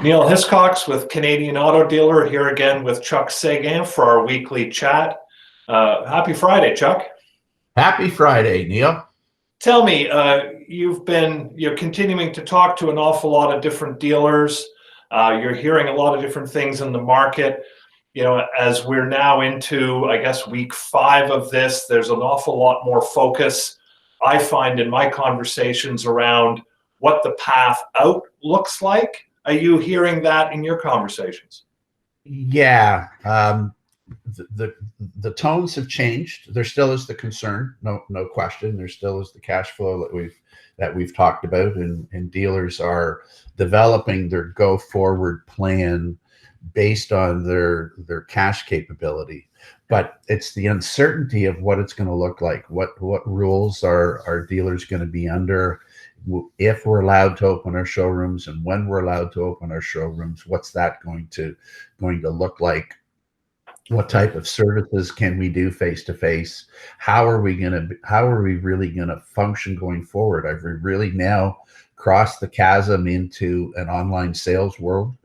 Niel Hiscox with Canadian Auto Dealer here again with Chuck Seguin for our weekly chat. Happy Friday, Chuck. Happy Friday, Neil. Tell me, you're continuing to talk to an awful lot of different dealers. You're hearing a lot of different things in the market. You know, as we're now into, I guess, week 5 of this, there's an awful lot more focus, I find, in my conversations around what the path out looks like. Are you hearing that in your conversations? Yeah, the tones have changed. There still is the concern, no question. There still is the cash flow that we've talked about, and dealers are developing their go forward plan based on their cash capability. But it's the uncertainty of what it's going to look like. What rules are dealers going to be under? If we're allowed to open our showrooms, and when we're allowed to open our showrooms, what's that going to look like? What type of services can we do face to face? How are we really gonna function going forward? Have we really now crossed the chasm into an online sales world?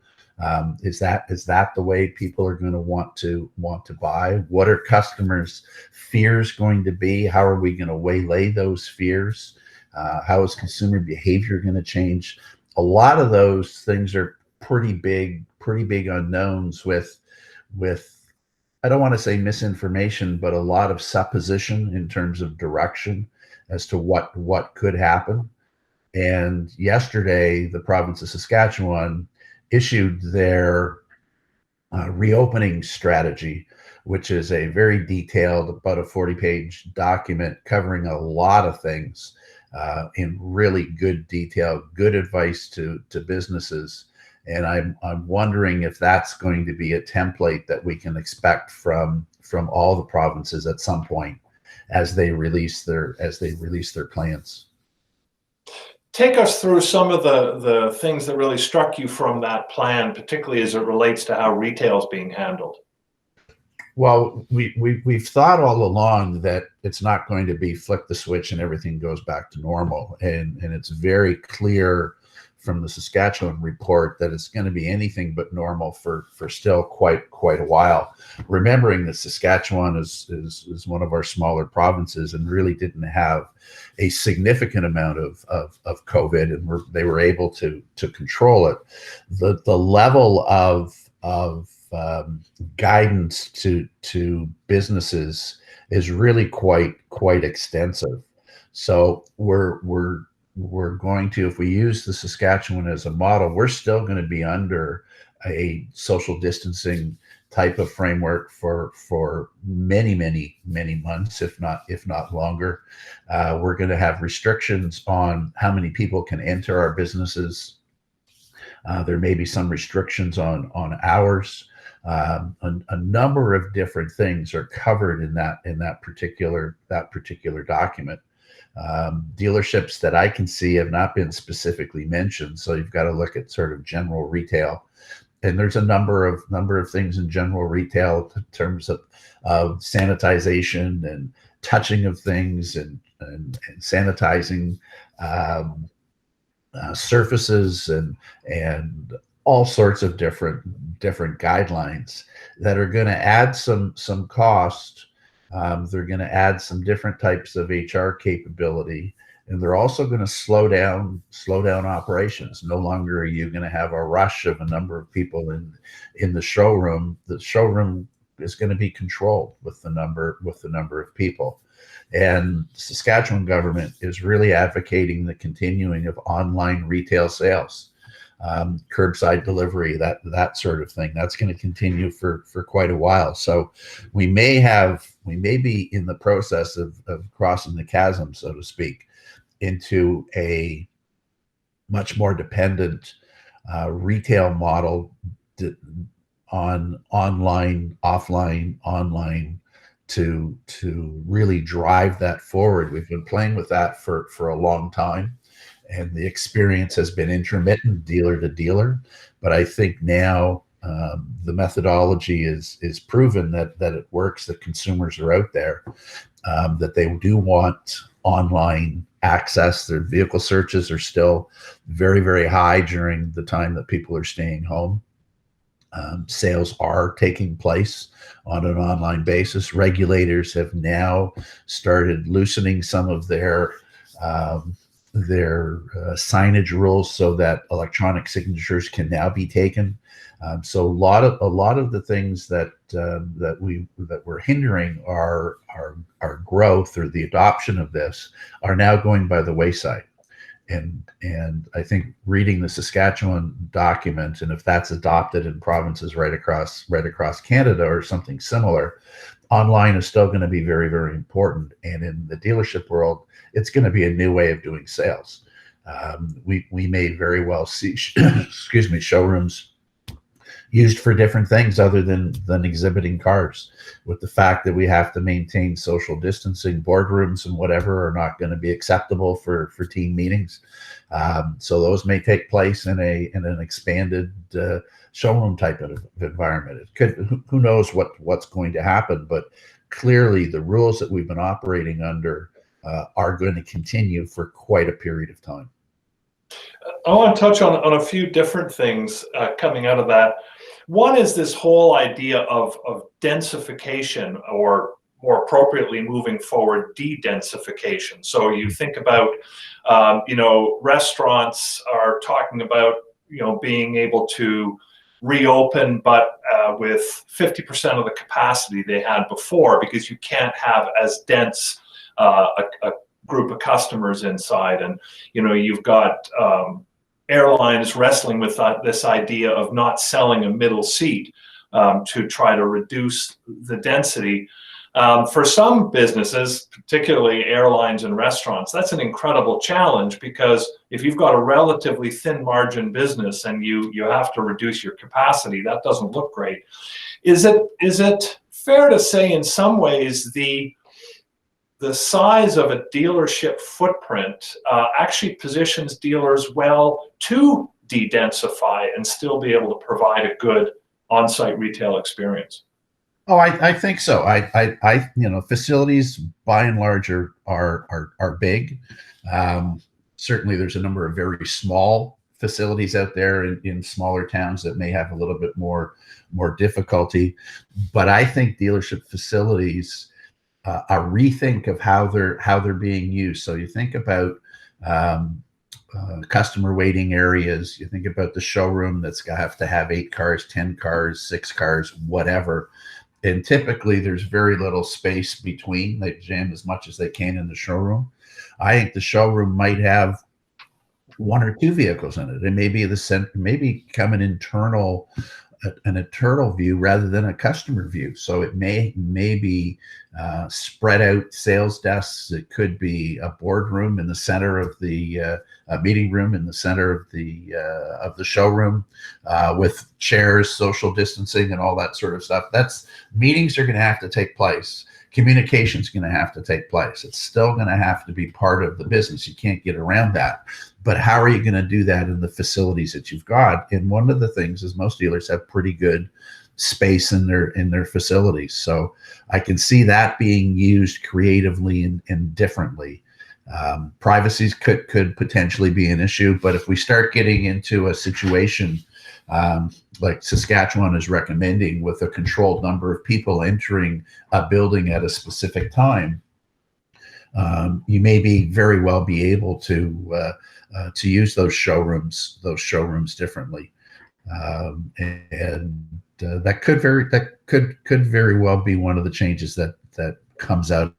Is that the way people are going to want to buy? What are customers' fears going to be? How are we going to waylay those fears? How is consumer behavior going to change? A lot of those things are pretty big unknowns with I don't want to say misinformation, but a lot of supposition in terms of direction as to what could happen. And yesterday, the province of Saskatchewan issued their reopening strategy, which is a very detailed, about a 40-page document covering a lot of things in really good detail, good advice to businesses. And I'm wondering if that's going to be a template that we can expect from all the provinces at some point as they release their plans. Take us through some of the things that really struck you from that plan, particularly as it relates to how retail is being handled. Well, we've thought all along that it's not going to be flick the switch and everything goes back to normal, and it's very clear from the Saskatchewan report that it's going to be anything but normal for still quite a while. Remembering that Saskatchewan is one of our smaller provinces and really didn't have a significant amount of COVID, and they were able to control it. The level of guidance to businesses is really quite extensive. So we're going to, if we use the Saskatchewan as a model, we're still going to be under a social distancing type of framework for many months, if not longer. We're going to have restrictions on how many people can enter our businesses. There may be some restrictions on hours. A number of different things are covered in that particular document. Dealerships that I can see have not been specifically mentioned, so you've got to look at sort of general retail. And there's a number of things in general retail in terms of sanitization and touching of things and sanitizing surfaces and all sorts of different guidelines that are going to add some cost. They're going to add some different types of HR capability, and they're also going to slow down operations. No longer are you going to have a rush of a number of people in the showroom. The showroom is going to be controlled with the number of people. And the Saskatchewan government is really advocating the continuing of online retail sales, curbside delivery, that sort of thing. That's going to continue for quite a while. So we may be in the process of crossing the chasm, so to speak, into a much more dependent retail model on online, offline, online, to really drive that forward. We've been playing with that for a long time, and the experience has been intermittent, dealer to dealer. But I think now the methodology is proven that it works, that consumers are out there. that they do want online access. Their vehicle searches are still very, very high during the time that people are staying home. Sales are taking place on an online basis. Regulators have now started loosening some of their signage rules so that electronic signatures can now be taken. So a lot of the things that were hindering our growth or the adoption of this are now going by the wayside. And I think reading the Saskatchewan document, and if that's adopted in provinces right across Canada or something similar, online is still going to be very, very important. And in the dealership world, it's going to be a new way of doing sales. We may very well see excuse me, showrooms used for different things other than exhibiting cars. With the fact that we have to maintain social distancing, boardrooms and whatever are not going to be acceptable for team meetings. So those may take place in an expanded showroom type of environment. It could, who knows what's going to happen, but clearly the rules that we've been operating under are going to continue for quite a period of time. I want to touch on a few different things coming out of that. One is this whole idea of densification, or more appropriately moving forward, de-densification. So you think about, restaurants are talking about, being able to reopen, but with 50% of the capacity they had before, because you can't have as dense a group of customers inside. And, you've got airlines wrestling with this idea of not selling a middle seat to try to reduce the density. For some businesses, particularly airlines and restaurants, that's an incredible challenge, because if you've got a relatively thin margin business and you have to reduce your capacity, that doesn't look great. Is it fair to say in some ways the size of a dealership footprint actually positions dealers well to de-densify and still be able to provide a good on-site retail experience? Oh, I think so. I facilities by and large are big. Certainly, there's a number of very small facilities out there in smaller towns that may have a little bit more difficulty. But I think dealership facilities, a rethink of how they're being used. So you think about customer waiting areas. You think about the showroom that's going to have 8 cars, 10 cars, 6 cars, whatever. And typically there's very little space between. They jam as much as they can in the showroom. I think the showroom might have 1 or 2 vehicles in it. It may be maybe become an internal view rather than a customer view. So it may be spread out sales desks. It could be a boardroom in the center of the meeting room in the center of the showroom with chairs, social distancing, and all that sort of stuff. Meetings are going to have to take place. Communication is going to have to take place. It's still going to have to be part of the business. You can't get around that. But how are you going to do that in the facilities that you've got? And one of the things is most dealers have pretty good space in their facilities. So I can see that being used creatively and differently. Privacy could potentially be an issue, but if we start getting into a situation like Saskatchewan is recommending, with a controlled number of people entering a building at a specific time, you may very well be able to use those showrooms differently, and that could very well be one of the changes that comes out.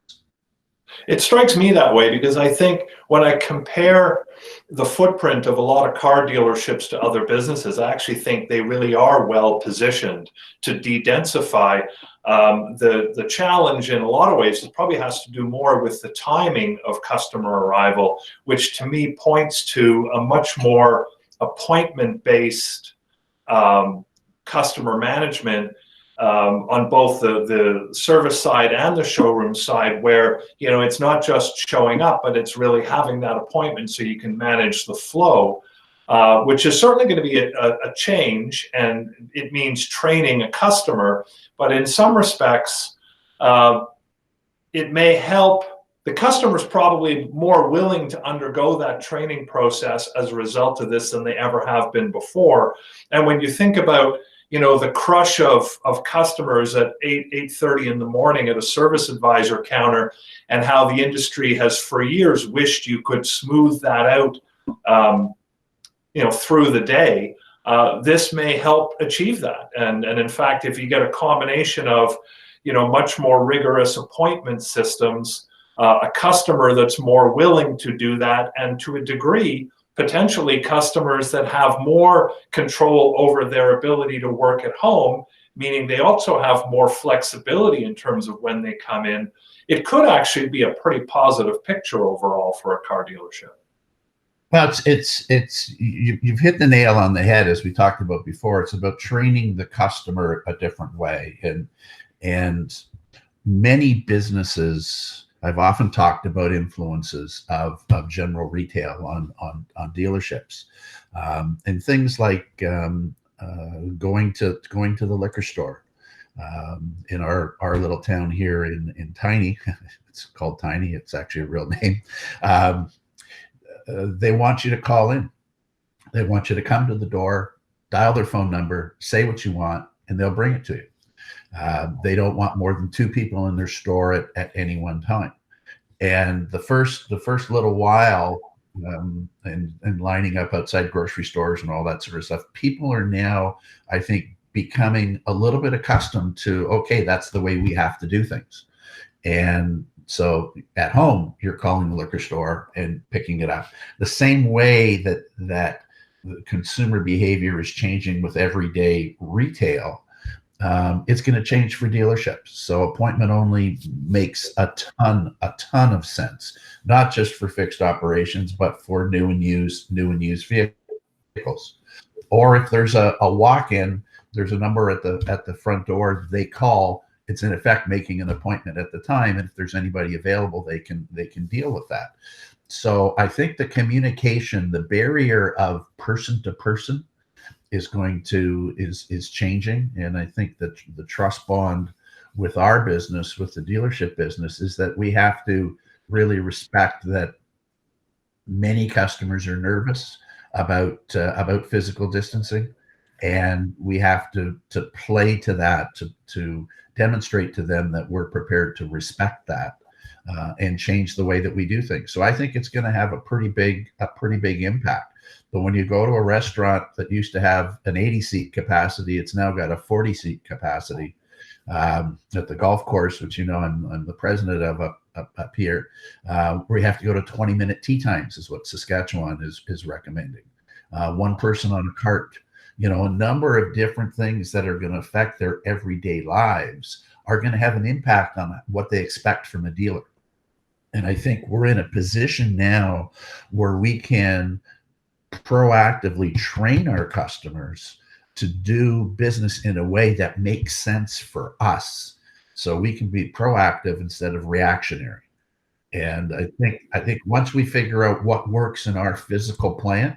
It strikes me that way, because I think when I compare the footprint of a lot of car dealerships to other businesses, I actually think they really are well positioned to de-densify. The challenge in a lot of ways, it probably has to do more with the timing of customer arrival, which to me points to a much more appointment-based customer management on both the service side and the showroom side, where it's not just showing up, but it's really having that appointment so you can manage the flow, which is certainly going to be a change, and it means training a customer. But in some respects, it may help. The customer's probably more willing to undergo that training process as a result of this than they ever have been before. And when you think about, the crush of customers at 8:30 in the morning at a service advisor counter, and how the industry has for years wished you could smooth that out, through the day, this may help achieve that. And in fact, if you get a combination of, much more rigorous appointment systems, a customer that's more willing to do that, and to a degree, potentially customers that have more control over their ability to work at home, meaning they also have more flexibility in terms of when they come in, it could actually be a pretty positive picture overall for a car dealership. Well, you've hit the nail on the head, as we talked about before. It's about training the customer a different way, and many businesses. I've often talked about influences of general retail on dealerships, and things like going to the liquor store. In our little town here in Tiny, it's called Tiny. It's actually a real name. They want you to call in. They want you to come to the door, dial their phone number, say what you want, and they'll bring it to you. They don't want more than 2 people in their store at any one time. And the first little while, and lining up outside grocery stores and all that sort of stuff, people are now, I think, becoming a little bit accustomed to, okay, that's the way we have to do things. And so at home, you're calling the liquor store and picking it up. The same way that the consumer behavior is changing with everyday retail, it's going to change for dealerships. So appointment only makes a ton of sense, not just for fixed operations, but for new and used vehicles. Or if there's a walk-in, there's a number at the front door. They call. It's in effect making an appointment at the time, and if there's anybody available, they can deal with that. So I think the communication, the barrier of person to person, is changing, and I think that the trust bond with our business, with the dealership business, is that we have to really respect that many customers are nervous about physical distancing, and we have to play to that, to demonstrate to them that we're prepared to respect that, and change the way that we do things. So I think it's going to have a pretty big impact. But when you go to a restaurant that used to have an 80-seat capacity, it's now got a 40-seat capacity. At the golf course, which I'm the president of up here, where you have to go to 20-minute tee times is what Saskatchewan is recommending. One person on a cart. A number of different things that are going to affect their everyday lives are going to have an impact on what they expect from a dealer. And I think we're in a position now where we can proactively train our customers to do business in a way that makes sense for us, so we can be proactive instead of reactionary. And I think once we figure out what works in our physical plant,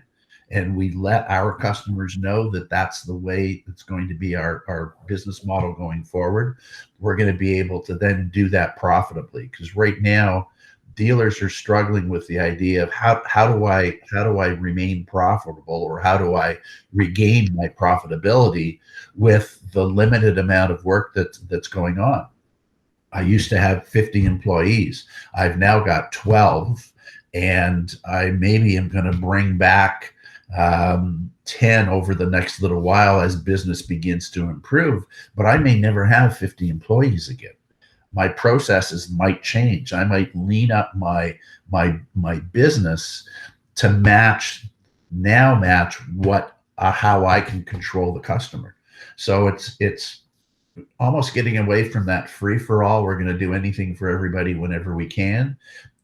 and we let our customers know that that's the way it's going to be our business model going forward, we're going to be able to then do that profitably. Because right now, dealers are struggling with the idea of how do I remain profitable, or how do I regain my profitability with the limited amount of work that's going on. I used to have 50 employees. I've now got 12, and I maybe am going to bring back 10 over the next little while as business begins to improve, but I may never have 50 employees again. My processes might change. I might lean up my business to match what how I can control the customer. So it's almost getting away from that free for all. We're going to do anything for everybody whenever we can,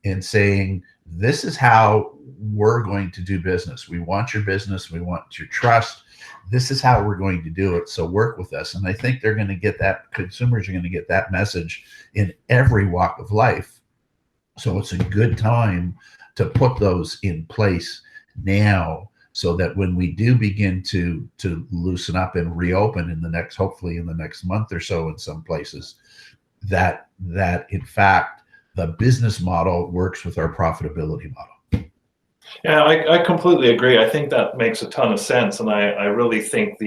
and saying, this is how we're going to do business. We want your business. We want your trust. This is how we're going to do it. So work with us. And I think they're going to get that. Consumers are going to get that message in every walk of life. So it's a good time to put those in place now, so that when we do begin to loosen up and reopen hopefully in the next month or so in some places, that in fact the business model works with our profitability model. Yeah, I completely agree. I think that makes a ton of sense. And I really think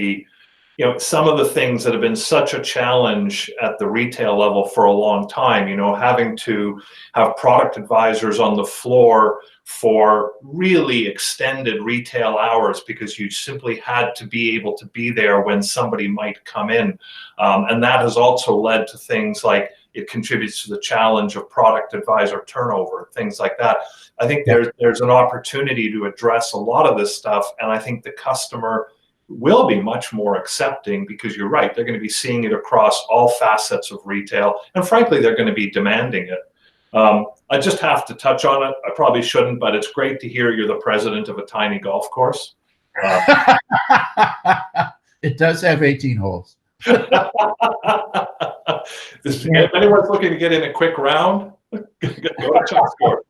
some of the things that have been such a challenge at the retail level for a long time, having to have product advisors on the floor for really extended retail hours because you simply had to be able to be there when somebody might come in. And that has also led to things like it contributes to the challenge of product advisor turnover, things like that. I think there's an opportunity to address a lot of this stuff. And I think the customer will be much more accepting because you're right. They're going to be seeing it across all facets of retail. And frankly, they're going to be demanding it. I just have to touch on it. I probably shouldn't, but it's great to hear you're the president of a tiny golf course. It does have 18 holes. If anyone's looking to get in a quick round, go to Chuck's course.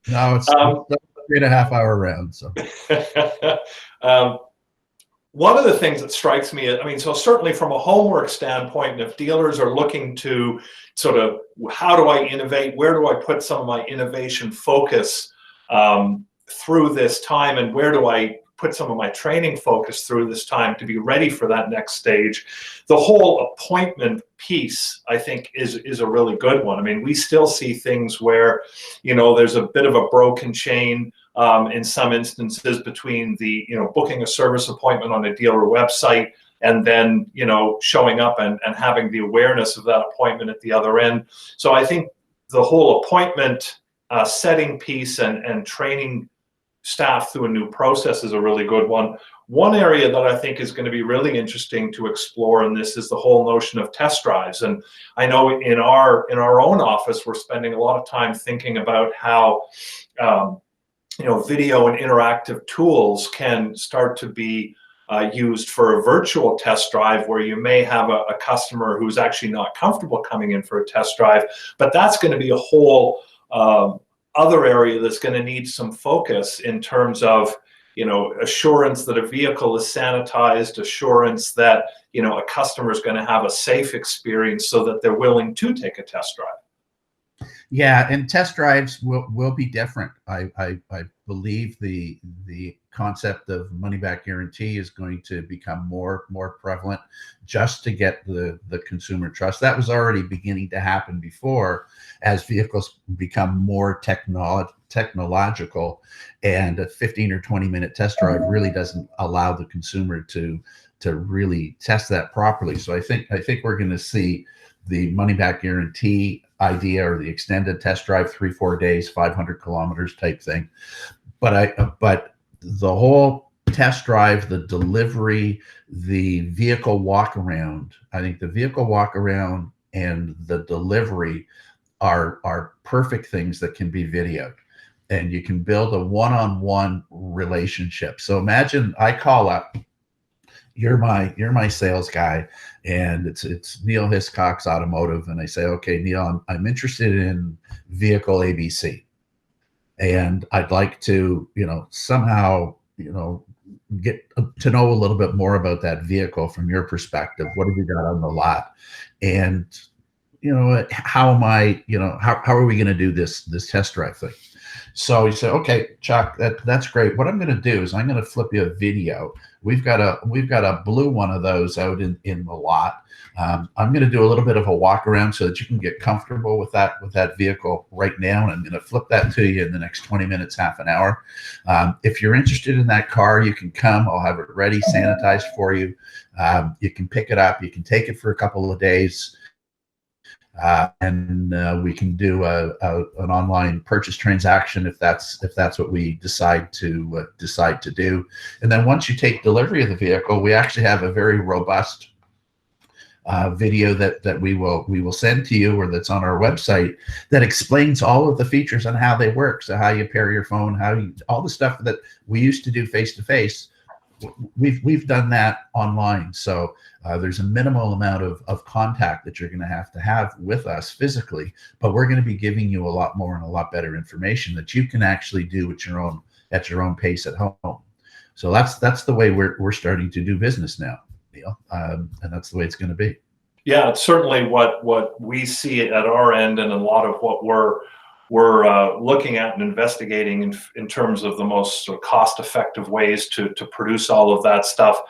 No, it's a 3.5 hour round. So. One of the things that strikes me, so certainly from a homework standpoint, if dealers are looking to sort of, how do I innovate? Where do I put some of my innovation focus through this time? And where do I put some of my training focus through this time to be ready for that next stage? The whole appointment piece, I think, is a really good one. I mean, we still see things where, there's a bit of a broken chain in some instances between the, booking a service appointment on a dealer website and then, showing up and having the awareness of that appointment at the other end. So I think the whole appointment setting piece and training staff through a new process is a really good one. One area that I think is going to be really interesting to explore in this is the whole notion of test drives. And I know in our own office, we're spending a lot of time thinking about how video and interactive tools can start to be used for a virtual test drive where you may have a customer who's actually not comfortable coming in for a test drive, but that's going to be a whole other area that's going to need some focus in terms of, assurance that a vehicle is sanitized, assurance that, a customer is going to have a safe experience so that they're willing to take a test drive. Yeah, and test drives will be different. I believe the concept of money back guarantee is going to become more prevalent just to get the consumer trust. That was already beginning to happen before as vehicles become more technological, and a 15 or 20 minute test drive really doesn't allow the consumer to really test that properly. So I think we're going to see the money back guarantee idea or the extended test drive, 3-4 days, 500 kilometers type thing. But the whole test drive, the delivery, the vehicle walk around, I think the vehicle walk around and the delivery are perfect things that can be videoed, and you can build a one-on-one relationship. So imagine I call up, you're my sales guy, and it's Niel Hiscox Automotive, and I say, okay, Niel, I'm interested in vehicle ABC, and I'd like to somehow get to know a little bit more about that vehicle from your perspective. What have you got on the lot? And how am I, how are we going to do this test drive thing? So you say, okay, Chuck, that's great. What I'm going to do is I'm going to flip you a video. We've got a blue one of those out in the lot. I'm going to do a little bit of a walk around so that you can get comfortable with that vehicle right now. And I'm going to flip that to you in the next 20 minutes, half an hour. If you're interested in that car, you can come. I'll have it ready, sanitized for you. You can pick it up. You can take it for a couple of days. And we can do an online purchase transaction if that's what we decide to do. And then once you take delivery of the vehicle, we actually have a very robust video that we will send to you, or that's on our website, that explains all of the features and how they work. So how you pair your phone, all the stuff that we used to do face to face. We've done that online. So there's a minimal amount of contact that you're going to have with us physically, but we're going to be giving you a lot more and a lot better information that you can actually do at your own pace at home. So that's the way we're starting to do business now, Niel, and that's the way it's going to be. Yeah, it's certainly what we see at our end, and a lot of what we're looking at and investigating in terms of the most sort of cost-effective ways to produce all of that stuff.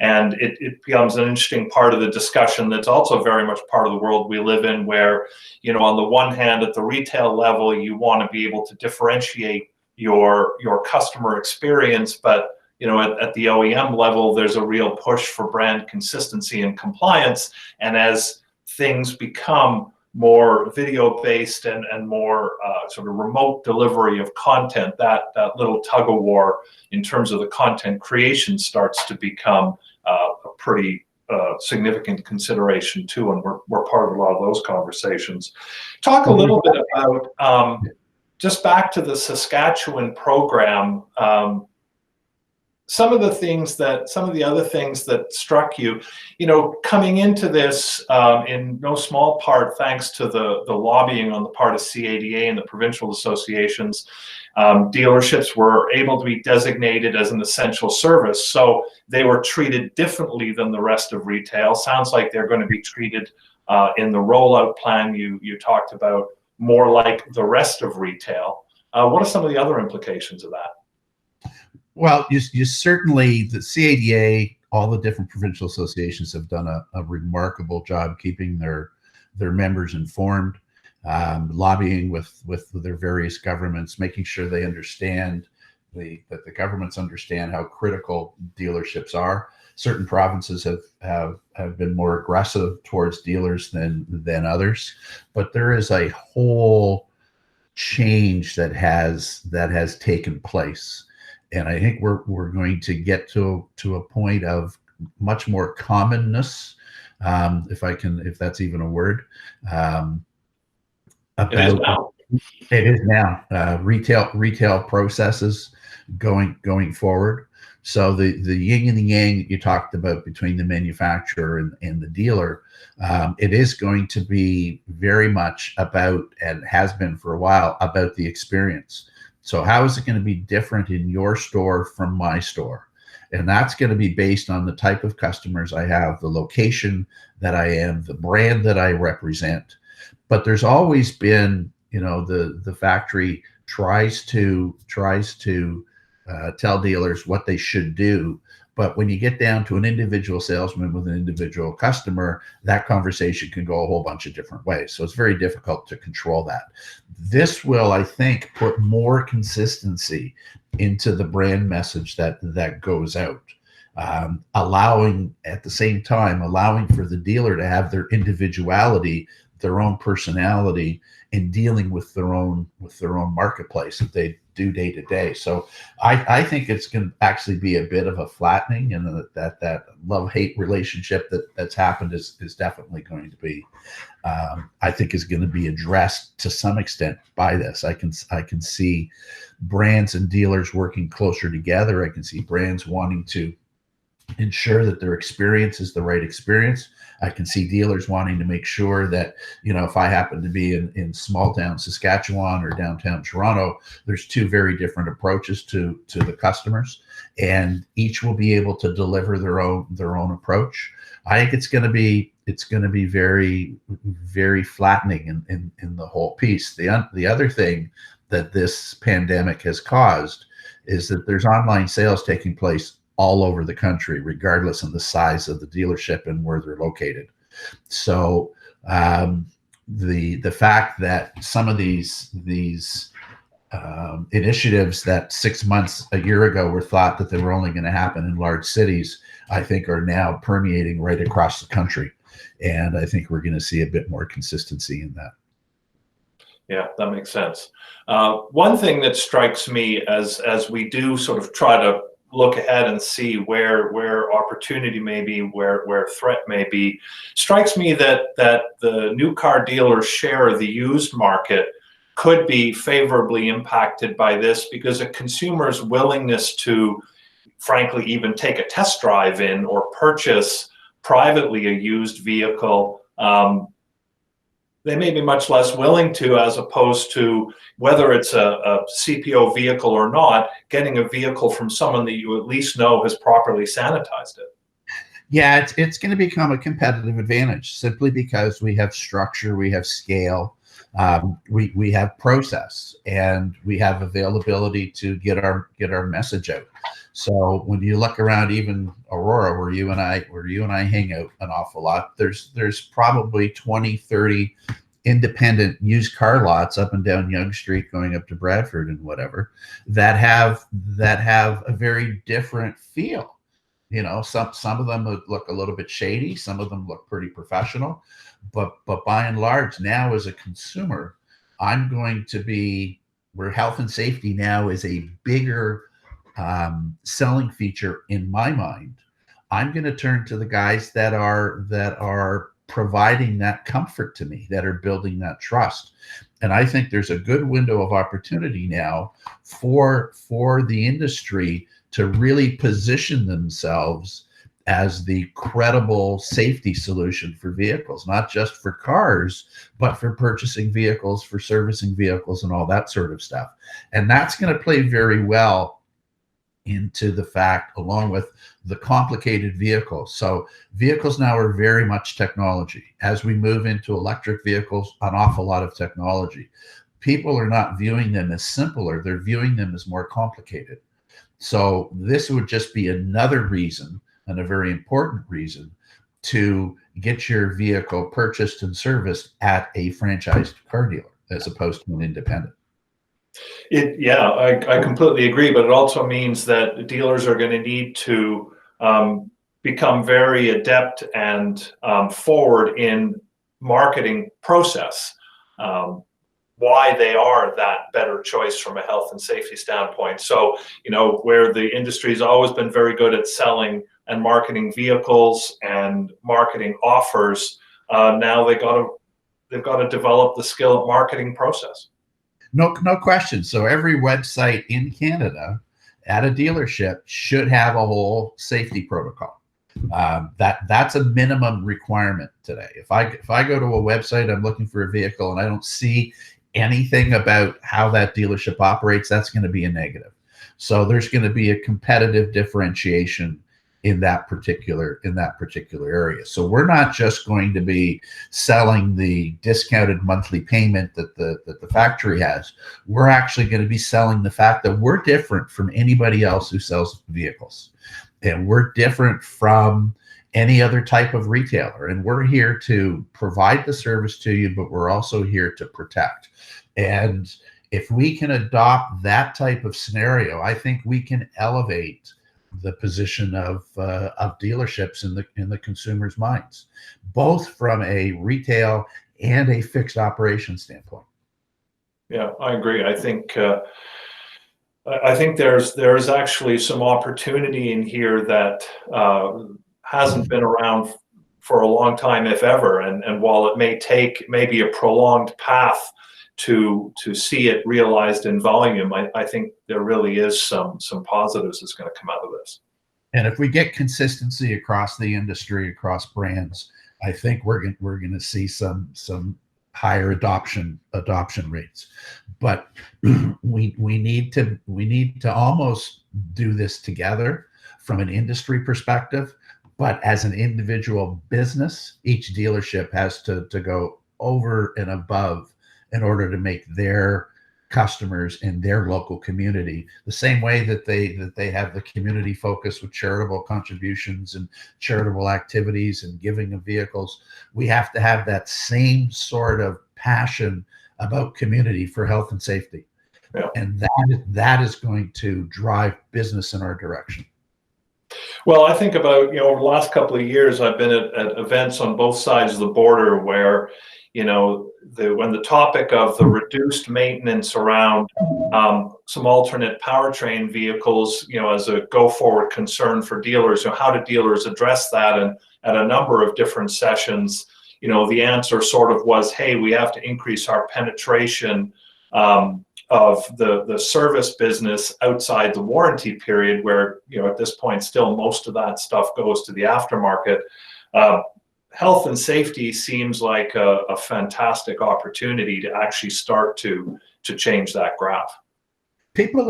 And it becomes an interesting part of the discussion that's also very much part of the world we live in, where, on the one hand, at the retail level, you want to be able to differentiate your customer experience, but at the OEM level, there's a real push for brand consistency and compliance. And as things become more video based and more sort of remote delivery of content, that little tug of war in terms of the content creation starts to become a pretty significant consideration too, and we're part of a lot of those conversations. Talk a little bit about just back to the Saskatchewan program. Some of the other things that struck you, coming into this, in no small part thanks to the lobbying on the part of CADA and the provincial associations, dealerships were able to be designated as an essential service. So they were treated differently than the rest of retail. Sounds like they're going to be treated in the rollout plan you talked about more like the rest of retail. What are some of the other implications of that? Well, you certainly, the CADA, all the different provincial associations have done a remarkable job keeping their members informed, lobbying with their various governments, making sure they understand that the governments understand how critical dealerships are. Certain provinces have been more aggressive towards dealers than others, but there is a whole change that has taken place. And I think we're going to get to a point of much more commonness, if that's even a word. It is now retail processes going forward. So the yin and the yang you talked about between the manufacturer and the dealer, it is going to be very much about, and has been for a while, about the experience. So how is it going to be different in your store from my store? And that's going to be based on the type of customers I have, the location that I am, the brand that I represent. But there's always been, the factory tries to tell dealers what they should do. But when you get down to an individual salesman with an individual customer, that conversation can go a whole bunch of different ways. So it's very difficult to control that. This will, I think, put more consistency into the brand message that goes out, allowing at the same time, allowing for the dealer to have their individuality, their own personality in dealing with their own marketplace that they do day to day. So I think it's going to actually be a bit of a flattening, and that love-hate relationship that's happened is definitely going to be, I think, is going to be addressed to some extent by this. I can see brands and dealers working closer together. I can see brands wanting to ensure that their experience is the right experience. I can see dealers wanting to make sure that, if I happen to be in small town Saskatchewan or downtown Toronto, there's two very different approaches to the customers, and each will be able to deliver their own approach. I think it's going to be very, very flattening in the whole piece. The other thing that this pandemic has caused is that there's online sales taking place all over the country, regardless of the size of the dealership and where they're located. So the fact that some of these initiatives that 6 months, a year ago, were thought that they were only going to happen in large cities, I think are now permeating right across the country. And I think we're going to see a bit more consistency in that. Yeah, that makes sense. One thing that strikes me as we do sort of try to look ahead and see where opportunity may be, where threat may be, strikes me that the new car dealers' share of the used market could be favorably impacted by this, because a consumer's willingness to, frankly, even take a test drive in or purchase privately a used vehicle, they may be much less willing to, as opposed to, whether it's a CPO vehicle or not, getting a vehicle from someone that you at least know has properly sanitized it. Yeah, it's going to become a competitive advantage simply because we have structure, we have scale, we have process, and we have availability to get our message out. So when you look around, even Aurora, where you and I hang out an awful lot, there's probably 20, 30 independent used car lots up and down Yonge Street going up to Bradford and whatever that have a very different feel. You know, some of them look a little bit shady, some of them look pretty professional, but by and large, now as a consumer, I'm going to be where health and safety now is a bigger selling feature in my mind. I'm going to turn to the guys that are providing that comfort to me, that are building that trust. And I think there's a good window of opportunity now for the industry to really position themselves as the credible safety solution for vehicles, not just for cars, but for purchasing vehicles, for servicing vehicles, and all that sort of stuff. And that's going to play very well into the fact, along with the complicated vehicles. So vehicles now are very much technology. As we move into electric vehicles, an awful lot of technology. People are not viewing them as simpler, they're viewing them as more complicated. So this would just be another reason, and a very important reason, to get your vehicle purchased and serviced at a franchised car dealer as opposed to an independent. Yeah, I completely agree, but it also means that dealers are going to need to become very adept and forward in marketing process. Why they are that better choice from a health and safety standpoint. So, you know, where the industry's always been very good at selling and marketing vehicles and marketing offers, now they've got to develop the skill at marketing process. No question. So every website in Canada at a dealership should have a whole safety protocol. That's a minimum requirement today. If I go to a website, I'm looking for a vehicle, and I don't see anything about how that dealership operates, that's going to be a negative. So there's going to be a competitive differentiation in that particular area. So we're not just going to be selling the discounted monthly payment that the factory has. We're actually going to be selling the fact that we're different from anybody else who sells vehicles, and we're different from any other type of retailer. And we're here to provide the service to you, but we're also here to protect. And if we can adopt that type of scenario, I think we can elevate the position of dealerships in the consumer's minds, both from a retail and a fixed operation standpoint. Yeah, I agree. I think there's actually some opportunity in here that hasn't been around for a long time, if ever. And while it may take maybe a prolonged path to see it realized in volume, I think there really is some positives that's going to come out of this. And if we get consistency across the industry, across brands, I think we're going to see some higher adoption rates. But we need to almost do this together from an industry perspective. But as an individual business, each dealership has to go over and above in order to make their customers in their local community the same way that they have the community focus with charitable contributions and charitable activities and giving of vehicles. We have to have that same sort of passion about community for health and safety. Yeah. And that is going to drive business in our direction. Well, I think about, over the last couple of years, I've been at events on both sides of the border where, when the topic of the reduced maintenance around some alternate powertrain vehicles, as a go forward concern for dealers, how do dealers address that? And at a number of different sessions, the answer sort of was, hey, we have to increase our penetration of the service business outside the warranty period, where at this point still most of that stuff goes to the aftermarket. Health and safety seems like a fantastic opportunity to actually start to change that graph. People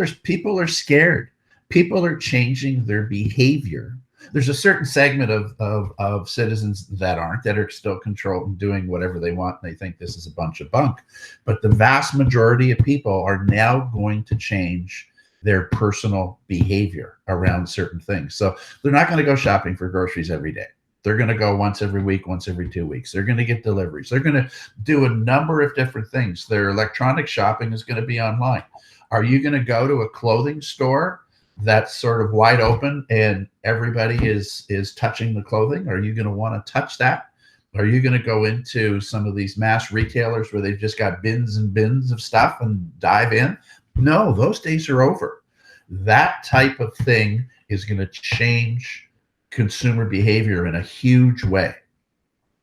are scared. People are changing their behavior There's a certain segment of citizens that are still controlled and doing whatever they want, and they think this is a bunch of bunk. But the vast majority of people are now going to change their personal behavior around certain things. So they're not going to go shopping for groceries every day. They're going to go once every week, once every 2 weeks. They're going to get deliveries. They're going to do a number of different things. Their electronic shopping is going to be online. Are you going to go to a clothing store that's sort of wide open and everybody is touching the clothing? Are you going to want to touch that? Are you going to go into some of these mass retailers where they've just got bins and bins of stuff and dive in? No, those days are over. That type of thing is going to change consumer behavior in a huge way.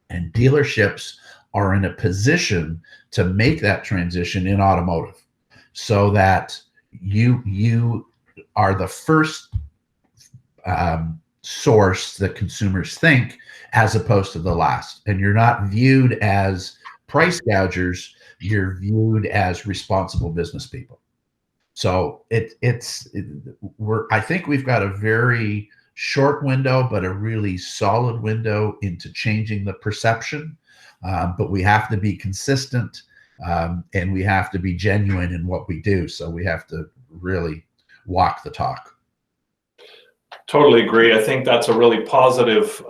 And dealerships are in a position to make that transition in automotive so that you are the first source that consumers think, as opposed to the last. And you're not viewed as price gougers, you're viewed as responsible business people. So I think we've got a very short window, but a really solid window into changing the perception. But we have to be consistent, and we have to be genuine in what we do. So we have to really walk the talk. Totally agree. I think that's a really positive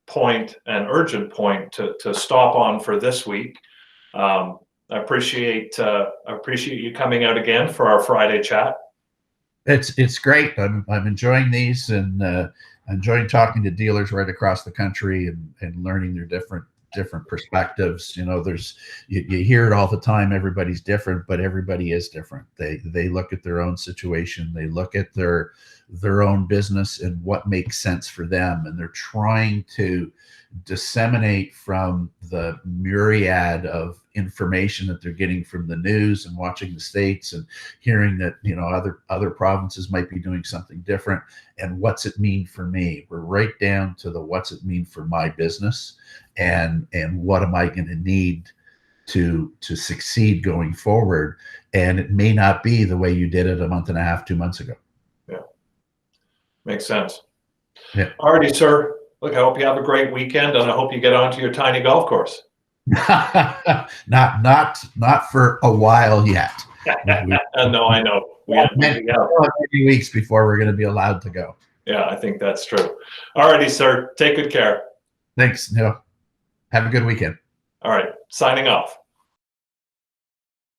point and urgent point to stop on for this week. I appreciate you coming out again for our Friday chat. It's great. I'm enjoying these and enjoying talking to dealers right across the country and learning their different perspectives. You know, you hear it all the time. Everybody's different, but everybody is different. They look at their own situation. They look at their own business and what makes sense for them, and they're trying to disseminate from the myriad of information that they're getting from the news and watching the states and hearing that, you know, other provinces might be doing something different, and what's it mean for me. We're right down to the what's it mean for my business, and what am I going to need to succeed going forward. And it may not be the way you did it a month and a half, 2 months ago. Yeah, makes sense. Yeah. Alrighty, sir. Look, I hope you have a great weekend, and I hope you get onto your tiny golf course. not for a while yet. No, I know. We have many weeks before we're going to be allowed to go. Yeah, I think that's true. Alrighty, sir. Take good care. Thanks, Neil. Have a good weekend. All right. Signing off.